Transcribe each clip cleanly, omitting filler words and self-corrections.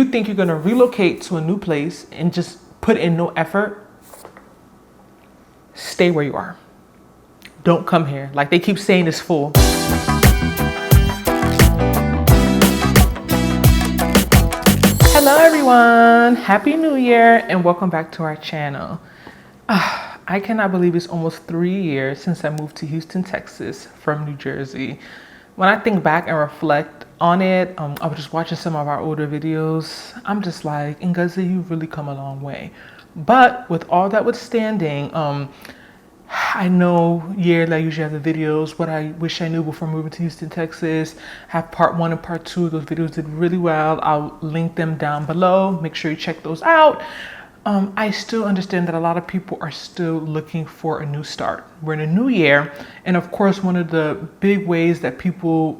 you think you're going to relocate to a new place and just put in no effort, stay where you are. Don't come here. Like they keep saying, it's full. Hello everyone, Happy New Year and welcome back to our channel. I cannot believe it's almost 3 years since I moved to Houston, Texas from New Jersey. When I think back and reflect on it, I was just watching some of our older videos. I'm just like, Ngozi, you've really come a long way. But with all that withstanding, I know yearly I usually have the videos, what I wish I knew before moving to Houston, Texas. Have part 1 and part 2. Those videos did really well. I'll link them down below. Make sure you check those out. I still understand that a lot of people are still looking for a new start. We're in a new year. And of course, one of the big ways that people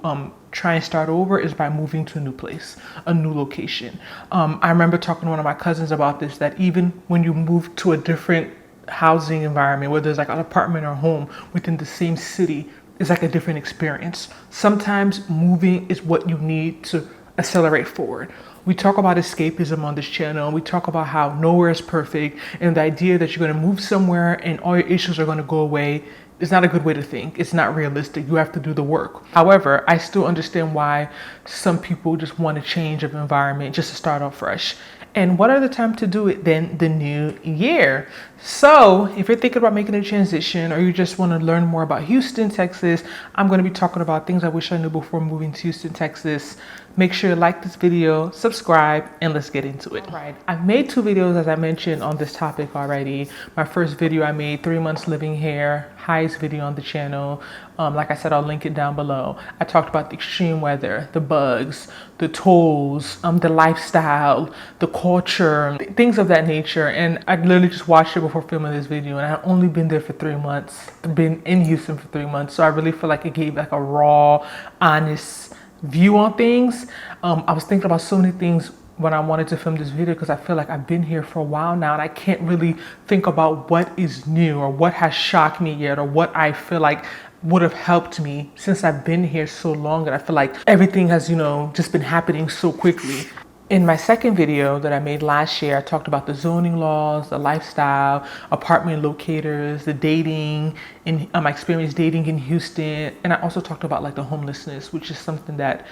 try and start over is by moving to a new place, a new location. I remember talking to one of my cousins about this, that even when you move to a different housing environment, whether it's like an apartment or home within the same city, is like a different experience. Sometimes moving is what you need to accelerate forward. We talk about escapism on this channel. We talk about how nowhere is perfect, and the idea that you're going to move somewhere and all your issues are going to go away is not a good way to think. It's not realistic. You have to do the work. However, I still understand why some people just want a change of environment just to start off fresh. And what other time to do it than the new year? So if you're thinking about making a transition, or you just want to learn more about Houston, Texas, I'm going to be talking about things I wish I knew before moving to Houston, Texas. Make sure you like this video, subscribe, and let's get into it. All right, I've made 2 videos, as I mentioned, on this topic already. My first video I made 3 months living here, highest video on the channel. Like I said, I'll link it down below. I talked about the extreme weather, the bugs, the tolls, the lifestyle, the culture, things of that nature. And I literally just watched it before filming this video, and I had only been there for 3 months, been in Houston for 3 months. So I really feel like it gave like a raw, honest view on things. I was thinking about so many things when I wanted to film this video, because I feel like I've been here for a while now and I can't really think about what is new or what has shocked me yet, or what I feel like would have helped me since I've been here so long. And I feel like everything has, just been happening so quickly. In my second video that I made last year, I talked about the zoning laws, the lifestyle, apartment locators, the dating, and my experience dating in Houston. And I also talked about like the homelessness, which is something that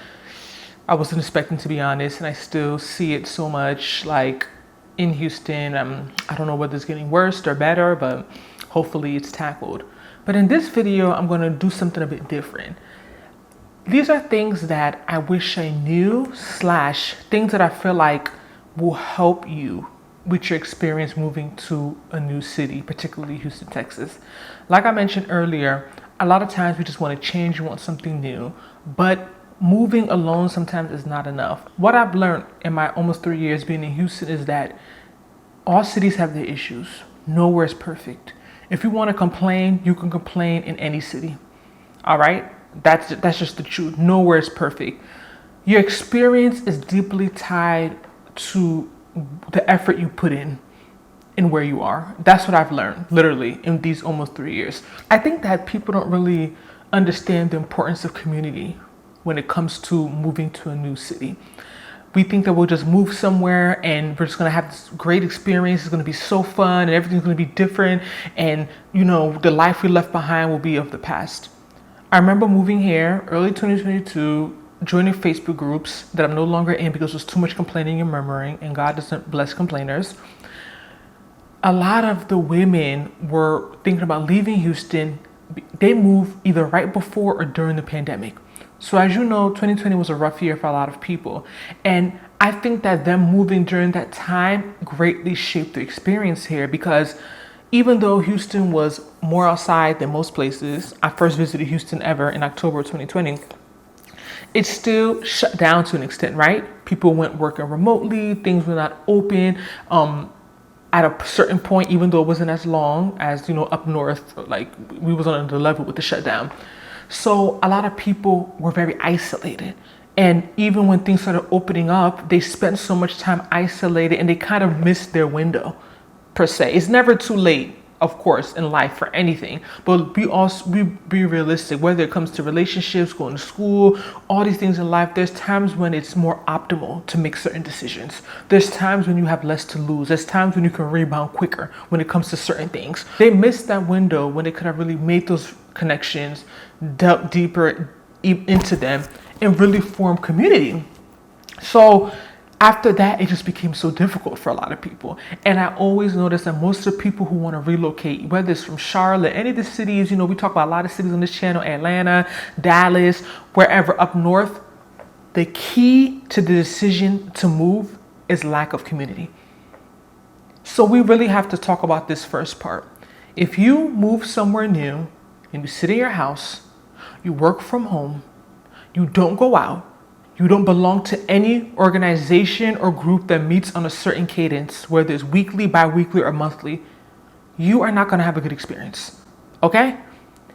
I wasn't expecting, to be honest. And I still see it so much like in Houston. I don't know whether it's getting worse or better, but hopefully it's tackled. But in this video, I'm going to do something a bit different. These are things that I wish I knew, / things that I feel like will help you with your experience moving to a new city, particularly Houston, Texas. Like I mentioned earlier, a lot of times we just want to change, we want something new, but moving alone sometimes is not enough. What I've learned in my almost 3 years being in Houston is that all cities have their issues. Nowhere is perfect. If you want to complain, you can complain in any city. All right? That's just the truth. Nowhere is perfect. Your experience is deeply tied to the effort you put in where you are. That's what I've learned, literally, in these almost 3 years. I think that people don't really understand the importance of community when it comes to moving to a new city. We think that we'll just move somewhere and we're just going to have this great experience. It's going to be so fun and everything's going to be different. And, the life we left behind will be of the past. I remember moving here early 2022, joining Facebook groups that I'm no longer in because there's too much complaining and murmuring, and God doesn't bless complainers. A lot of the women were thinking about leaving Houston. They moved either right before or during the pandemic. So as you know, 2020 was a rough year for a lot of people. And I think that them moving during that time greatly shaped the experience here, because even though Houston was more outside than most places, I first visited Houston ever in October 2020, it's still shut down to an extent, right? People went working remotely, things were not open. At a certain point, even though it wasn't as long as, up north, like we was on the level with the shutdown. So a lot of people were very isolated. And even when things started opening up, they spent so much time isolated and they kind of missed their window, per se. It's never too late of course, in life for anything, but be realistic. Whether it comes to relationships, going to school, all these things in life, there's times when it's more optimal to make certain decisions. There's times when you have less to lose. There's times when you can rebound quicker when it comes to certain things. They missed that window when they could have really made those connections, delved deeper into them, and really formed community. So after that, it just became so difficult for a lot of people. And I always notice that most of the people who want to relocate, whether it's from Charlotte, any of the cities, we talk about a lot of cities on this channel, Atlanta, Dallas, wherever up north, the key to the decision to move is lack of community. So we really have to talk about this first part. If you move somewhere new and you sit in your house, you work from home, you don't go out, you don't belong to any organization or group that meets on a certain cadence, whether it's weekly, bi-weekly, or monthly, you are not going to have a good experience. Okay?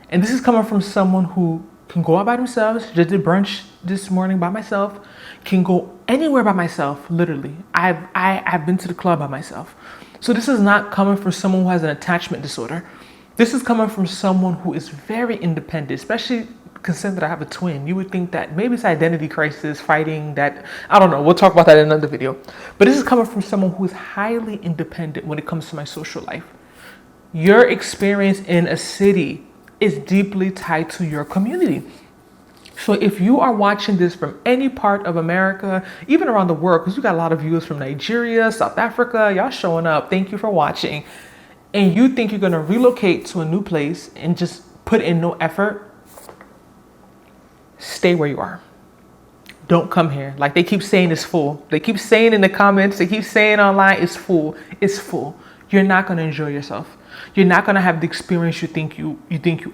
And this is coming from someone who can go out by themselves, just did brunch this morning by myself, can go anywhere by myself, literally. I've been to the club by myself. So this is not coming from someone who has an attachment disorder. This is coming from someone who is very independent, especially considering that I have a twin. You would think that maybe it's identity crisis, fighting that, I don't know, we'll talk about that in another video. But this is coming from someone who is highly independent when it comes to my social life. Your experience in a city is deeply tied to your community. So if you are watching this from any part of America, even around the world, because we got a lot of viewers from Nigeria, South Africa, y'all showing up, thank you for watching, and you think you're going to relocate to a new place and just put in no effort, stay where you are. Don't come here. Like they keep saying it's full. They keep saying in the comments, they keep saying online it's full. It's full. You're not going to enjoy yourself. You're not going to have the experience you think you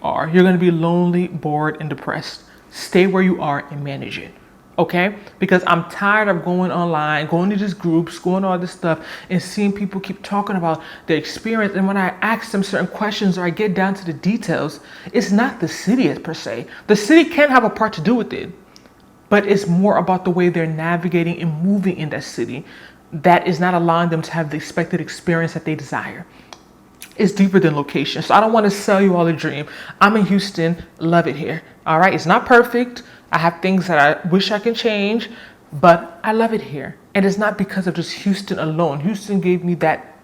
are. You're going to be lonely, bored, and depressed. Stay where you are and manage it. Okay? Because I'm tired of going online, going to these groups, going to all this stuff, and seeing people keep talking about their experience. And when I ask them certain questions or I get down to the details, it's not the city per se. The city can have a part to do with it, but it's more about the way they're navigating and moving in that city that is not allowing them to have the expected experience that they desire. It's deeper than location. So I don't want to sell you all a dream. I'm in Houston, love it here. All right, it's not perfect. I have things that I wish I can change, but I love it here. And it's not because of just Houston alone. Houston gave me that,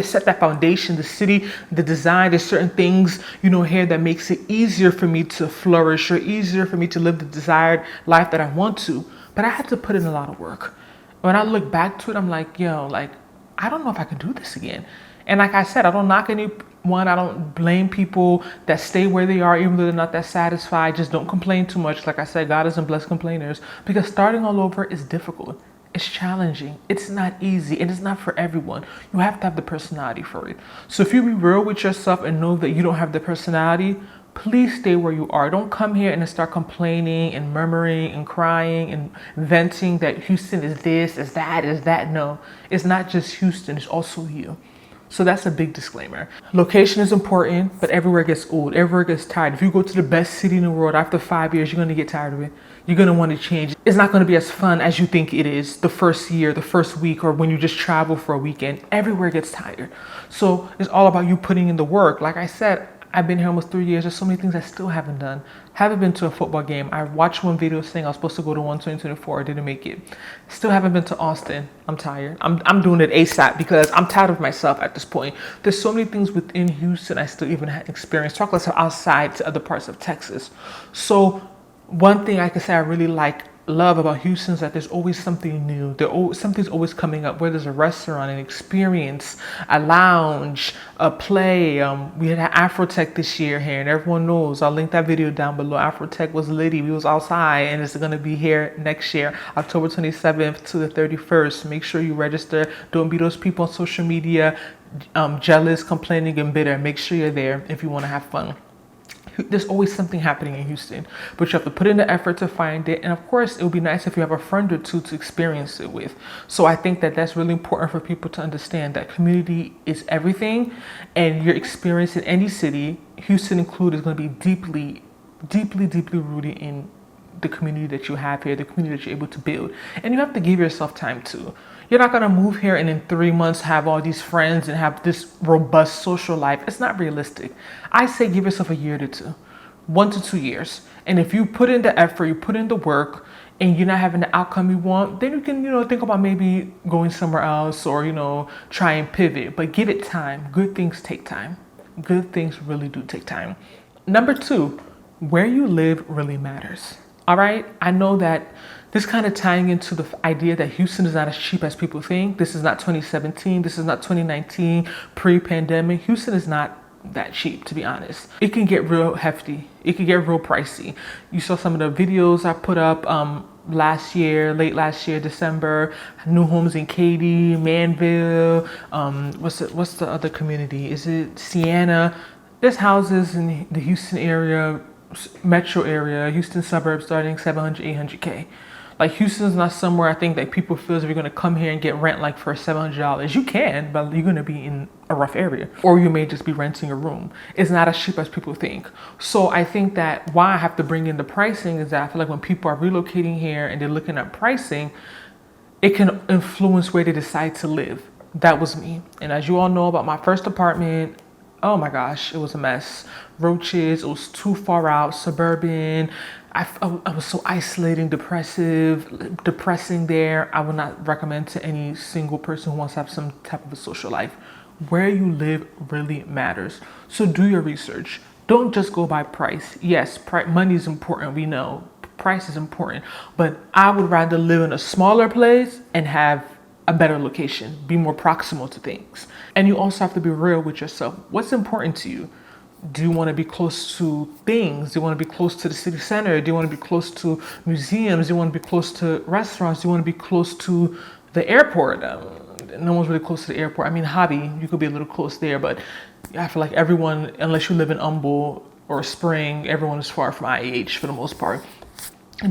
set that foundation, the city, the design, there's certain things, here that makes it easier for me to flourish or easier for me to live the desired life that I want to. But I had to put in a lot of work. When I look back to it, I'm like, I don't know if I can do this again. And like I said, I don't knock anyone. I don't blame people that stay where they are, even though they're not that satisfied. Just don't complain too much. Like I said, God doesn't bless complainers, because starting all over is difficult. It's challenging. It's not easy. And it's not for everyone. You have to have the personality for it. So if you be real with yourself and know that you don't have the personality, please stay where you are. Don't come here and start complaining and murmuring and crying and venting that Houston is this, is that, is that. No, it's not just Houston. It's also you. So that's a big disclaimer. Location is important, but everywhere gets old. Everywhere gets tired. If you go to the best city in the world, after 5 years, you're going to get tired of it. You're going to want to change. It's not going to be as fun as you think it is the first year, the first week, or when you just travel for a weekend. Everywhere gets tired. So it's all about you putting in the work. Like I said, I've been here almost 3 years. There's so many things I still haven't done. Haven't been to a football game. I watched one video saying I was supposed to go to one 2024. I didn't make it. Still haven't been to Austin. I'm tired. I'm doing it ASAP because I'm tired of myself at this point. There's so many things within Houston I still even haven't experienced. Talk less outside to other parts of Texas. So one thing I can say I really love about Houston is that there's always something new. Something's always coming up, whether there's a restaurant, an experience, a lounge, a play. We had Afrotech this year here, and everyone knows. I'll link that video down below. Afrotech was litty. We was outside, and it's going to be here next year, October 27th to the 31st. Make sure you register. Don't be those people on social media jealous, complaining, and bitter. Make sure you're there if you want to have fun. There's always something happening in Houston, but you have to put in the effort to find it. And of course, it would be nice if you have a friend or two to experience it with. So I think that that's really important for people to understand that community is everything, and your experience in any city, Houston included, is going to be deeply, deeply, deeply rooted in the community that you have here, the community that you're able to build. And you have to give yourself time to. You're not gonna move here and in 3 months have all these friends and have this robust social life. It's not realistic. I say give yourself a year to two, 1 to 2 years. And if you put in the effort, you put in the work, and you're not having the outcome you want, then you can, think about maybe going somewhere else or, try and pivot. But give it time. Good things take time. Good things really do take time. Number two, where you live really matters. All right. I know that this kind of tying into the idea that Houston is not as cheap as people think. This is not 2017. This is not 2019 pre-pandemic. Houston is not that cheap, to be honest. It can get real hefty. It can get real pricey. You saw some of the videos I put up late last year, December. New homes in Katy, Manville. What's the other community? Is it Sienna? There's houses in the Houston area, metro area, Houston suburbs starting 700, 800K. Like Houston is not somewhere I think that people feel as if you're going to come here and get rent like for $700. You can, but you're going to be in a rough area, or you may just be renting a room. It's not as cheap as people think. So I think that why I have to bring in the pricing is that I feel like when people are relocating here and they're looking at pricing, it can influence where they decide to live. That was me. And as you all know about my first apartment, oh my gosh, it was a mess. Roaches, it was too far out, suburban. I was so isolating, depressing there. I would not recommend to any single person who wants to have some type of a social life. Where you live really matters. So do your research. Don't just go by price. Yes, money is important. We know price is important, but I would rather live in a smaller place and have a better location, be more proximal to things. And you also have to be real with yourself. What's important to you? Do you want to be close to things? Do you want to be close to the city center? Do you want to be close to museums? Do you want to be close to restaurants? Do you want to be close to the airport? No one's really close to the airport. I mean, Hobby, you could be a little close there, but I feel like everyone, unless you live in Humble or Spring, everyone is far from IH for the most part.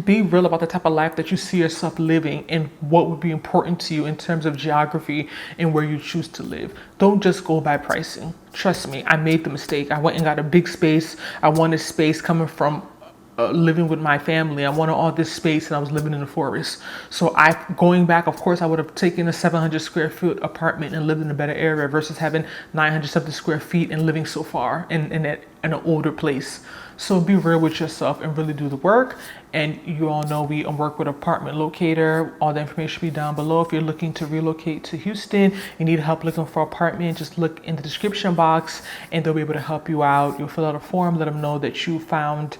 Be real about the type of life that you see yourself living and what would be important to you in terms of geography and where you choose to live. Don't just go by pricing. Trust me, I made the mistake. I went and got a big space. I wanted space coming from living with my family. I wanted all this space and I was living in the forest. So going back, of course, I would have taken a 700 square foot apartment and lived in a better area versus having 900 something square feet and living so far in an older place. So be real with yourself and really do the work. And you all know we work with Apartment Locator. All the information will be down below. If you're looking to relocate to Houston, you need help looking for an apartment, just look in the description box and they'll be able to help you out. You'll fill out a form, let them know that you found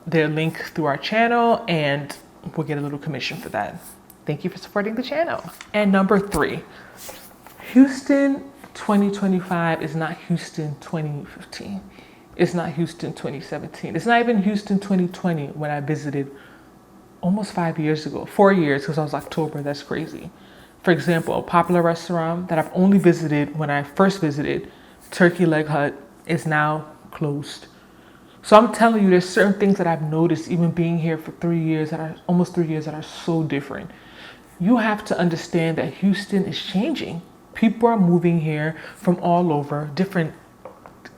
their link through our channel, and we'll get a little commission for that. Thank you for supporting the channel. And number three, Houston 2025 is not Houston 2015. It's not Houston 2017. It's not even Houston 2020 when I visited almost 5 years ago. 4 years because I was October. That's crazy. For example, a popular restaurant that I've only visited when I first visited, Turkey Leg Hut, is now closed. So I'm telling you, there's certain things that I've noticed even being here for 3 years, almost 3 years, that are so different. You have to understand that Houston is changing. People are moving here from all over, different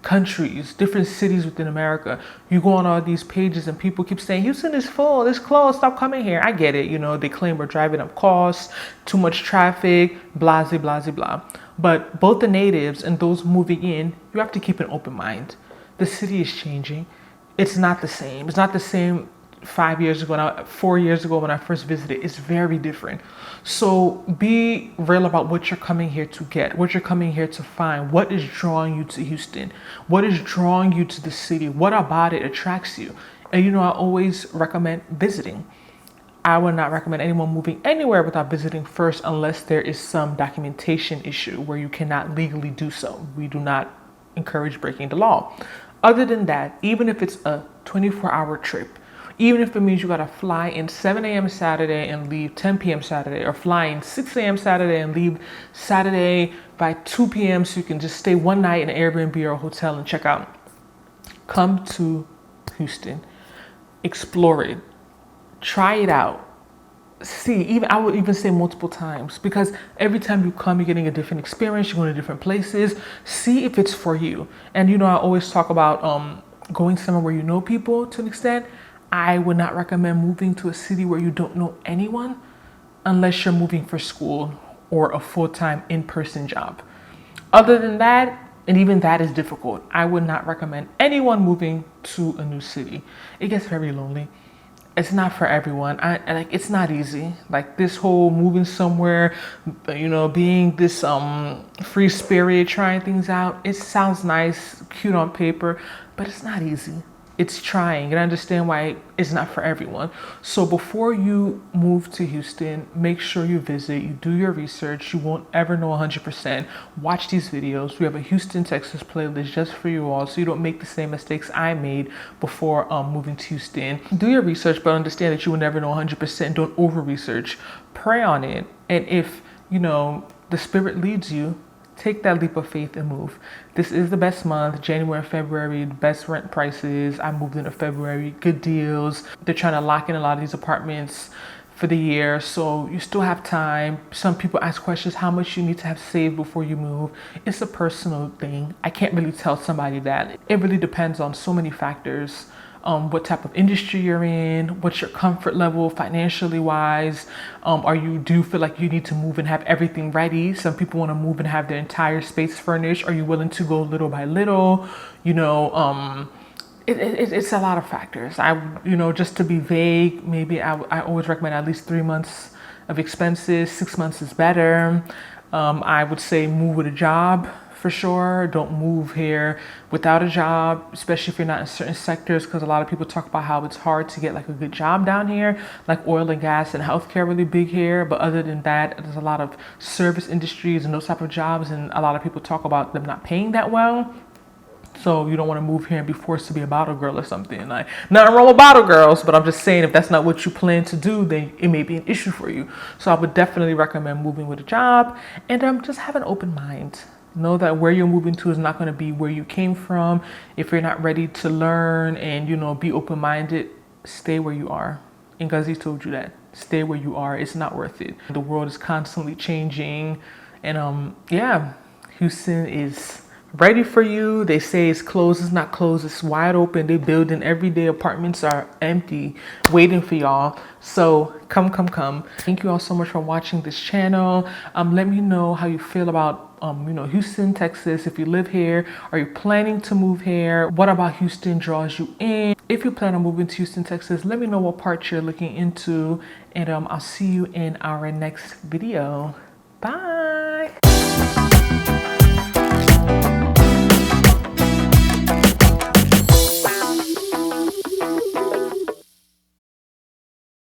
countries, different cities within America. You go on all these pages and people keep saying Houston is full, it's closed, stop coming here. I get it, they claim we're driving up costs, too much traffic, blah, blah, blah, blah. But both the natives and those moving in, you have to keep an open mind. The city is changing. It's not the same. It's not the same 4 years ago when I first visited. It's very different. So be real about what you're coming here to get, what you're coming here to find, what is drawing you to Houston, what is drawing you to the city, what about it attracts you. And I always recommend visiting. I would not recommend anyone moving anywhere without visiting first unless there is some documentation issue where you cannot legally do so. We do not encourage breaking the law. Other than that, even if it's a 24-hour trip, even if it means you gotta fly in 7 a.m. Saturday and leave 10 p.m. Saturday, or fly in 6 a.m. Saturday and leave Saturday by 2 p.m. so you can just stay one night in an Airbnb or a hotel and check out. Come to Houston, explore it, try it out. See, I would even say multiple times, because every time you come, you're getting a different experience, you're going to different places. See if it's for you. And I always talk about going somewhere where you know people to an extent. I would not recommend moving to a city where you don't know anyone. unless you're moving for school or a full-time in-person job. Other than that, and even that is difficult, I would not recommend anyone moving to a new city. It gets very lonely. It's not for everyone. It's not easy. Like this whole moving somewhere, being this free spirit, trying things out. It sounds nice, cute on paper, but it's not easy. It's trying, and I understand why it's not for everyone. So before you move to Houston, make sure you visit, you do your research. You won't ever know 100%. Watch these videos. We have a Houston, Texas playlist just for you all, so you don't make the same mistakes I made before moving to Houston. Do your research, but understand that you will never know 100%. Don't over-research. Pray on it, and if, the spirit leads you, take that leap of faith and move. This is the best month, January and February, the best rent prices. I moved into February, good deals. They're trying to lock in a lot of these apartments for the year, so you still have time. Some people ask questions, how much you need to have saved before you move. It's a personal thing. I can't really tell somebody that. It really depends on so many factors. What type of industry you're in, what's your comfort level financially wise, do you feel like you need to move and have everything ready? Some people want to move and have their entire space furnished. Are you willing to go little by little? It's a lot of factors. Just to be vague, maybe I always recommend at least 3 months of expenses. 6 months is better. I would say move with a job. For sure, don't move here without a job, especially if you're not in certain sectors, because a lot of people talk about how it's hard to get like a good job down here, like oil and gas and healthcare really big here. But other than that, there's a lot of service industries and those type of jobs, and a lot of people talk about them not paying that well. So you don't want to move here and be forced to be a bottle girl or something. Like, nothing wrong with bottle girls, but I'm just saying if that's not what you plan to do, then it may be an issue for you. So I would definitely recommend moving with a job, and just have an open mind. Know that where you're moving to is not going to be where you came from. If you're not ready to learn and, be open-minded, stay where you are. Ngozi told you that. Stay where you are. It's not worth it. The world is constantly changing. And Houston is ready for you. They say it's closed. It's not closed. It's wide open. They building every day. Apartments are empty, waiting for y'all. So come. Thank you all so much for watching this channel. Let me know how you feel about Houston, Texas. If you live here, are you planning to move here? What about Houston draws you in? If you plan on moving to Houston, Texas, let me know what part you're looking into, and I'll see you in our next video. Bye.